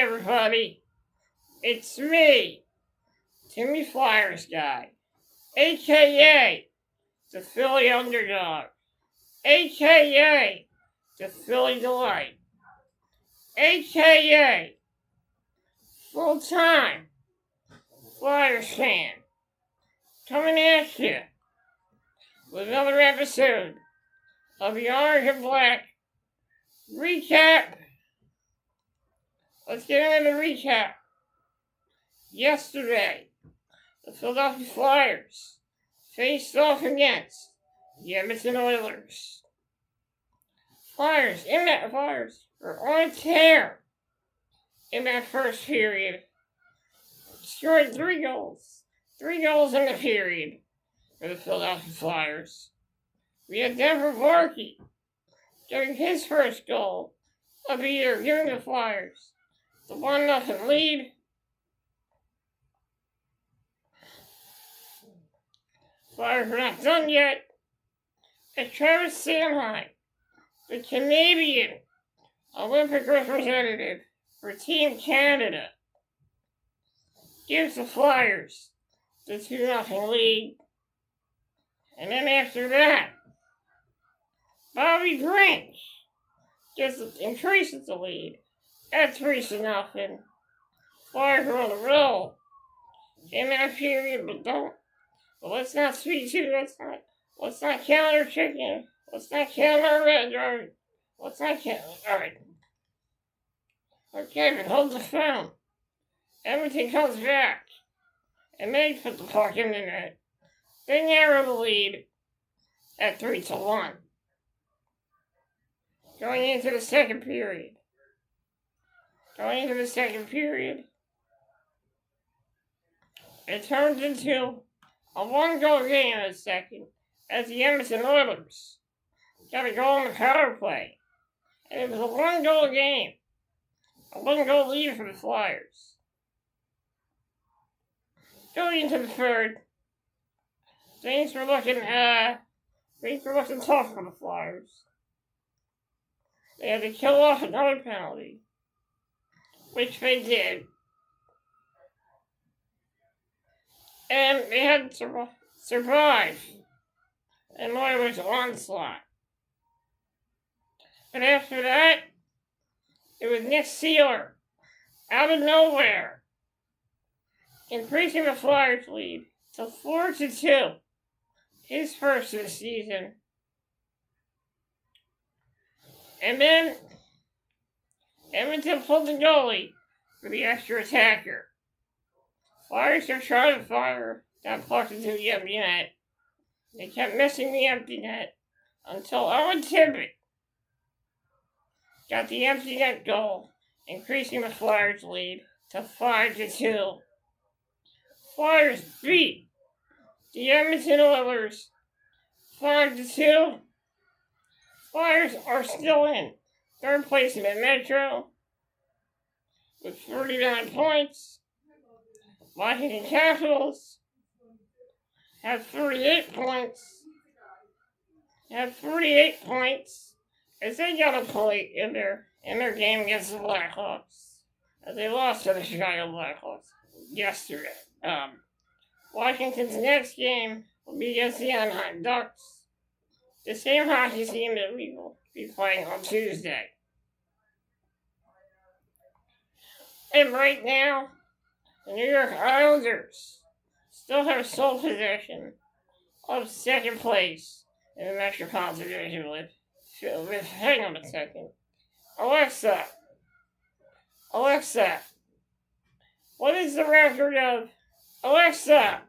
everybody. It's me, Timmy Flyers Guy, a.k.a. the Philly Underdog, a.k.a. the Philly Delight, a.k.a. full-time Flyers fan, coming at you with another episode of the Orange and Black Recap. Let's get into the recap. Yesterday, the Philadelphia Flyers faced off against the Edmonton Oilers. Flyers were on a tear in that first period. Scored 3 goals. 3 goals in the period for the Philadelphia Flyers. We had Denver Borky getting his first goal of the year, giving the Flyers the 1-0 lead. Flyers are not done yet, as Travis Sanheim, the Canadian Olympic representative for Team Canada, gives the Flyers the 2-0 lead. And then after that, Bobby Grinch increases the lead at 3-0. Flyers are on the roll in that period, but let's not speak to, let's not count our chicken. Let's not count our red yard. Let's not count, alright. Okay, but hold the phone. Everything comes back. And they put the puck in the net. They narrow the lead at 3-1. Going into the second period, it turns into a 1-goal game in a second as the Edmonton Oilers got a goal on the power play. And it was a 1-goal game. A 1-goal lead for the Flyers. Going into the third, things were looking tough for the Flyers. They had to kill off another penalty, which they did. And they had to survive an Oilers onslaught. But after that, it was Nick Seeler, out of nowhere, increasing the Flyers' lead to 4-2, his first of the season. And then, Edmonton pulled the goalie for the extra attacker. Flyers are trying to fire that puck into the empty net. They kept missing the empty net until Owen Tippett got the empty net goal, increasing the Flyers' lead to 5-2. Flyers beat the Edmonton Oilers 5-2. Flyers are still in third place in the Metro with 39 points. Washington Capitals have 38 points. As they got a point in their game against the Blackhawks. As they lost to the Chicago Blackhawks yesterday. Washington's next game will be against the Anaheim Ducks, the same hockey team that we will be playing on Tuesday. And right now, the New York Islanders still have sole possession of second place in the Metropolitan Division with hang on a second. Alexa, what is the record of, Alexa,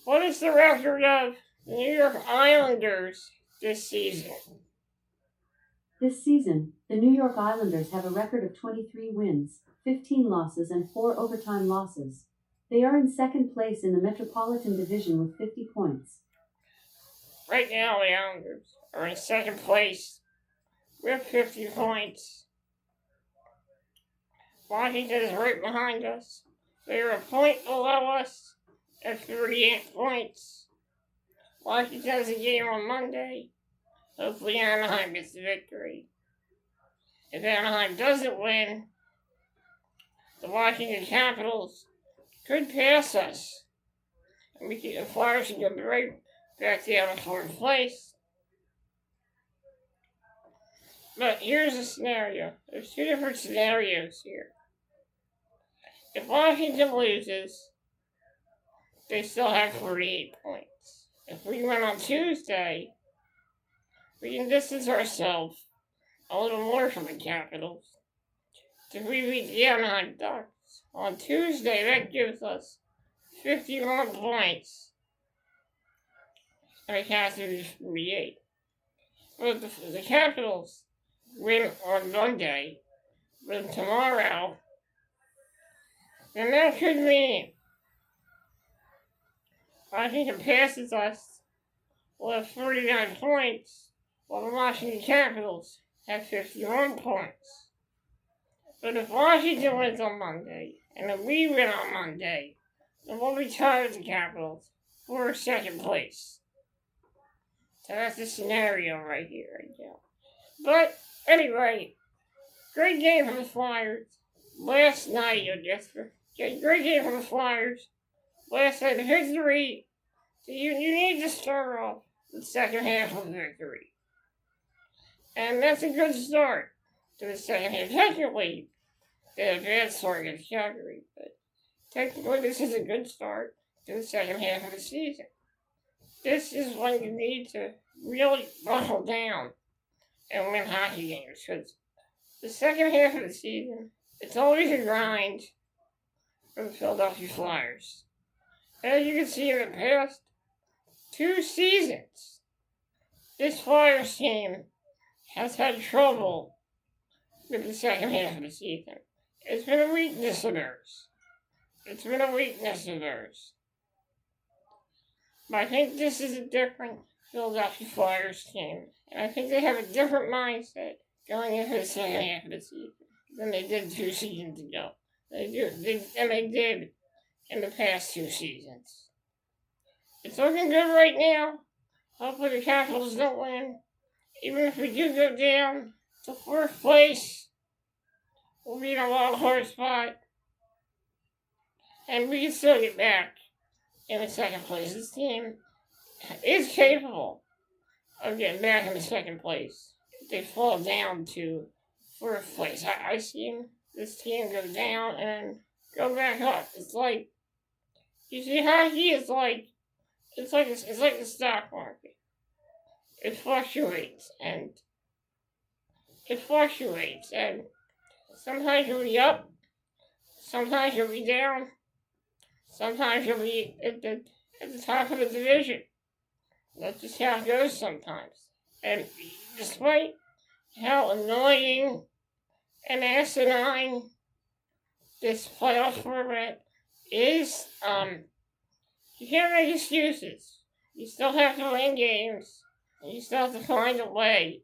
what is the record of the New York Islanders this season? This season, the New York Islanders have a record of 23 wins, 15 losses and 4 overtime losses. They are in second place in the Metropolitan Division with 50 points. Right now, the Islanders are in second place with 50 points. Washington is right behind us. They are a point below us at 38 points. Washington has a game on Monday. Hopefully Anaheim gets the victory. if Anaheim doesn't win, the Washington Capitals could pass us. And the Flyers can go right back down in fourth place. But here's a scenario. There's two different scenarios here. If Washington loses, they still have 48 points. If we win on Tuesday, we can distance ourselves a little more from the Capitals. If we beat the Anaheim Ducks on Tuesday, that gives us 51 points. And it has to be 48. But if the Capitals win on Monday, win tomorrow, then that could mean Washington passes us with 49 points, while the Washington Capitals have 51 points. But if Washington wins on Monday, and if we win on Monday, then we'll be tied with the Capitals for second place. So that's the scenario right here, right now. But anyway, great game for the Flyers last night, great game for the Flyers last night. The victory, you need to start off the second half of the victory. And that's a good start to the second half. Technically, they had a bad start against Calgary, but technically this is a good start to the second half of the season. This is when you need to really buckle down and win hockey games, because the second half of the season, it's always a grind for the Philadelphia Flyers. As you can see in the past 2 seasons, this Flyers team has had trouble with the second half of the season. It's been a weakness of theirs. But I think this is a different Philadelphia Flyers team. And I think they have a different mindset going into the second half of the season than they did 2 seasons ago. They did in the past 2 seasons. It's looking good right now. Hopefully the Capitals don't win. Even if we do go down to 4th place, we'll be in a wild card spot. And we can still get back in the second place. This team is capable of getting back in the second place if they fall down to 4th place. I seen this team go down and go back up. It's like, you see, hockey is like, it's like the stock market. It fluctuates, and sometimes you'll be up, sometimes you'll be down, sometimes you'll be at the top of the division. That's just how it goes sometimes. And despite how annoying and asinine this playoff format is, you can't make excuses. You still have to win games, and you still have to find a way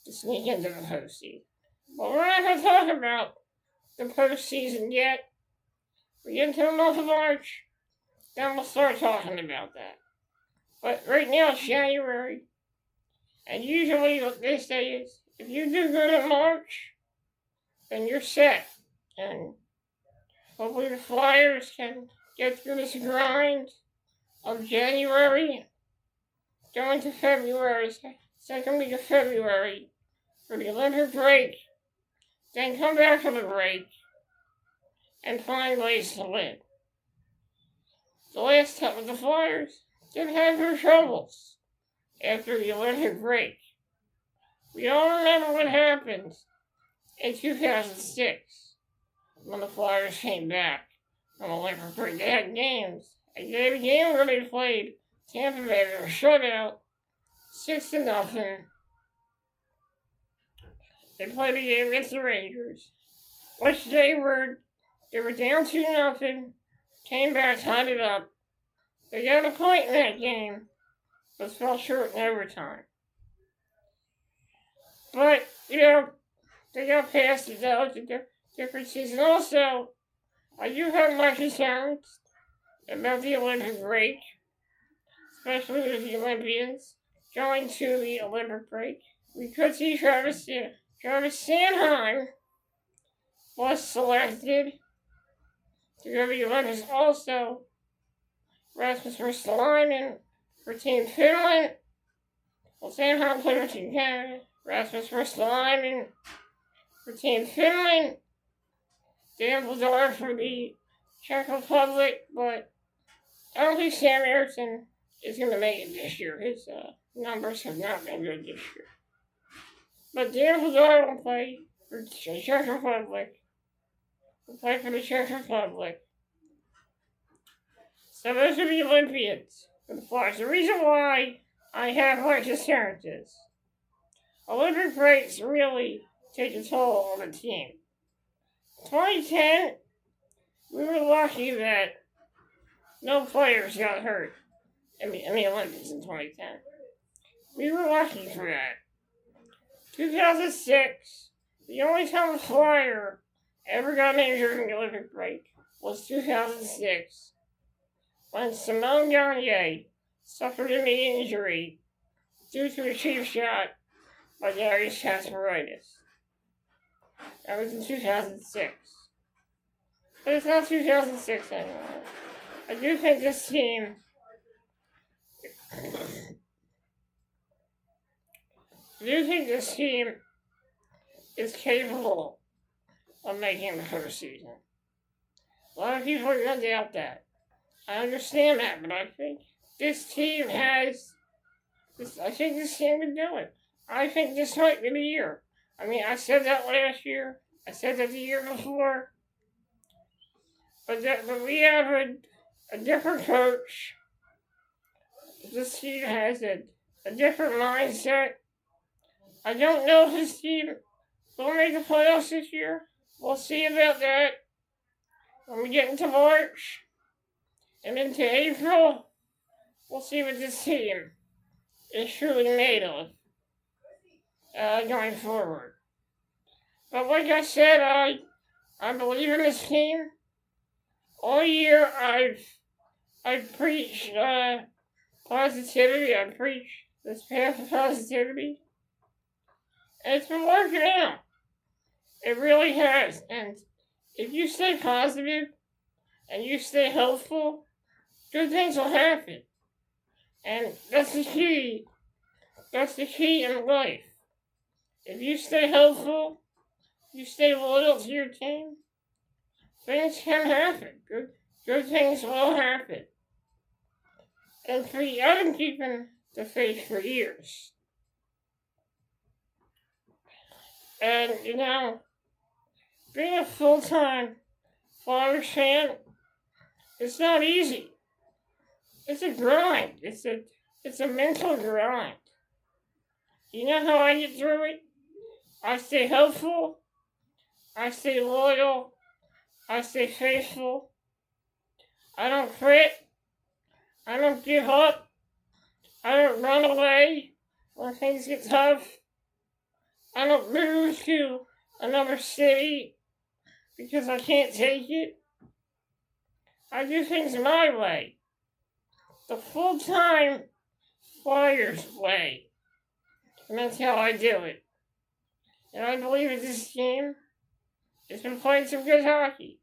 to sneak into the postseason. But we're not going to talk about the postseason yet. We get into the month of March, then we'll start talking about that. But right now it's January, and usually what they say is, if you do good in March, then you're set. And hopefully the Flyers can get through this grind of January, going to February, second week of February, for the Olympic break, then come back from the break, and find ways to win. The last time with the Flyers did have their troubles after the Olympic break. We all remember what happened in 2006 when the Flyers came back from the Olympic break. They had games. And they had a game where they played Tampa Bay. They were shut out 6-0. They played a game against the Rangers, which they were down 2-0, came back, tied it up. They got a point in that game, but fell short in overtime. But, they got past it. That was a different season. Also, I do have my concerns about the Olympic break, especially with the Olympians going to the Olympic break. We could see Travis Travis Sanheim was selected to go to the Olympics also. Rasmus Ristolainen for Team Finland. Well, Sanheim played for Team Canada. Rasmus Ristolainen for Team Finland. Dan Vladar for the Czech Republic, but I don't think Sam Eriksson is going to make it this year. His numbers have not been good this year. But Dan Vladar will play for the Czech Republic. Will play for the Czech Republic. So those are the Olympians for the Flyers. The reason why I have Alexis Sanchez. Olympic breaks really take a toll on the team. 2010, we were lucky that no players got hurt in the Olympics in 2010. We were lucky for that. 2006, the only time a Flyer ever got injured in the Olympic break was 2006, when Simone Gagne suffered a knee injury due to a cheap shot by Darius Kasparaitis. That was in 2006. But it's not 2006 anymore. I do think this team is capable of making the postseason. A lot of people are going to doubt that. I understand that, but I think this team can do it. I think this might be the year. I mean, I said that last year. I said that the year before. But we have a different coach. This team has a different mindset. I don't know if this team will make the playoffs this year. We'll see about that when we get into March and into April. We'll see what this team is truly made of going forward. But like I said, I believe in this team. All year I've preached positivity. I've preached this path of positivity. And it's been working out. It really has. And if you stay positive and you stay hopeful, good things will happen. And that's the key. That's the key in life. If you stay hopeful, you stay loyal to your team, things can happen. Good things will happen. And for you, I've been keeping the faith for years. And, being a full-time Flyers fan, it's not easy. It's a grind. It's a mental grind. You know how I get through it? I stay hopeful. I stay loyal. I stay faithful. I don't quit. I don't give up. I don't run away when things get tough. I don't move to another city because I can't take it. I do things my way. The full-time Flyers way. And that's how I do it. And I believe in this team. It's been playing some good hockey.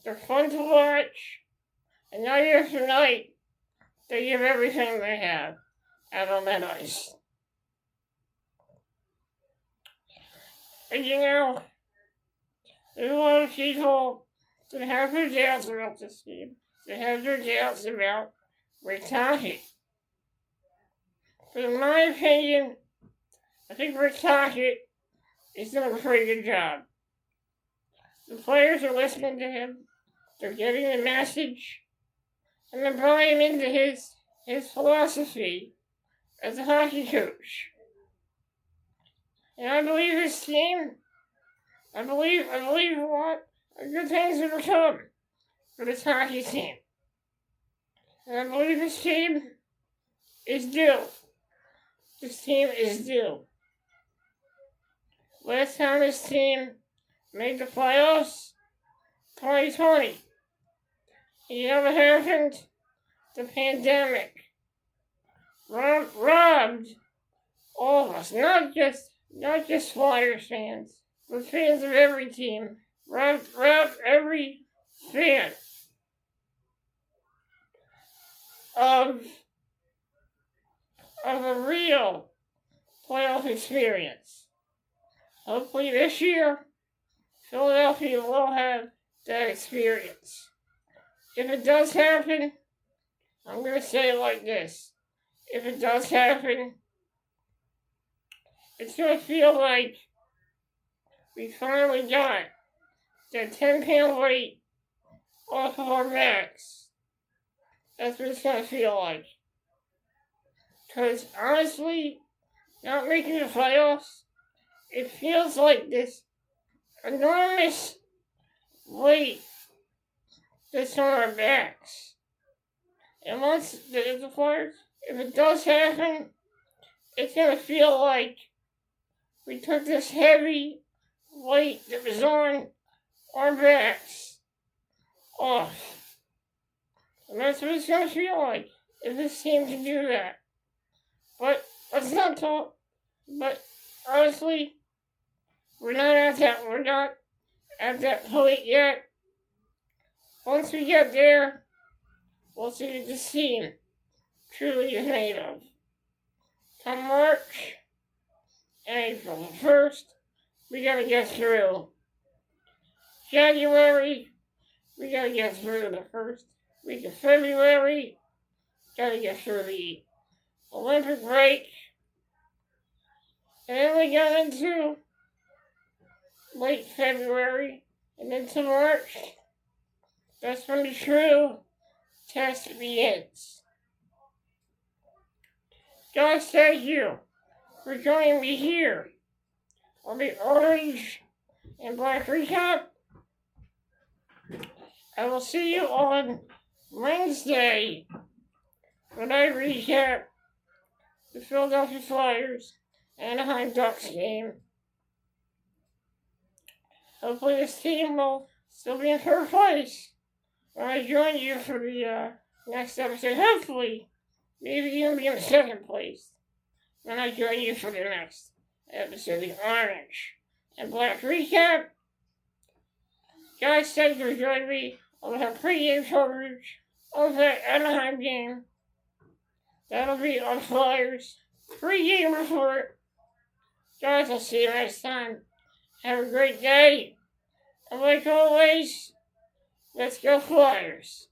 They're fun to watch. And night after night, they give everything they have out on that ice. And there's a lot of people that have their doubts about this team. They have their doubts about Rick Tocchet. But in my opinion, I think Rick Tocchet is doing a pretty good job. The players are listening to him. They're getting the message. And they're buying into his philosophy as a hockey coach. And I believe this team, I believe a lot of good things are to come for this hockey team. And I believe this team is due. This team is due. Last time this team made the playoffs, 2020. You know what happened? The pandemic robbed all of us, not just not just Flyers fans, but fans of every team, wrapped every fan of a real playoff experience. Hopefully this year, Philadelphia will have that experience. If it does happen, I'm going to say it like this. If it does happen, it's going to feel like we finally got that 10-pound weight off of our backs. That's what it's going to feel like. Because honestly, not making the playoffs, it feels like this enormous weight that's on our backs. And once the Flyers, if it does happen, it's going to feel like we took this heavy weight that was on our backs off. And that's what it's going to feel like if this team can do that. But let's not talk. But honestly, we're not at that point yet. Once we get there, we'll see what this team truly is made of. Come March and April 1st, we gotta get through. January, we gotta get through the first week of February. Gotta get through the Olympic break. And then we got into late February and into March. That's when the true test begins. Guys, thank you for joining me here on the Orange and Black Recap. I will see you on Wednesday when I recap the Philadelphia Flyers Anaheim Ducks game. Hopefully this team will still be in third place when I join you for the next episode. Hopefully, maybe even be in second place when I join you for the next episode of the Orange and Black Recap. Guys, thank you for joining me. I'll have pregame coverage of that Anaheim game. That'll be on Flyers pregame report. Guys, I'll see you next time. Have a great day. And like always, let's go Flyers.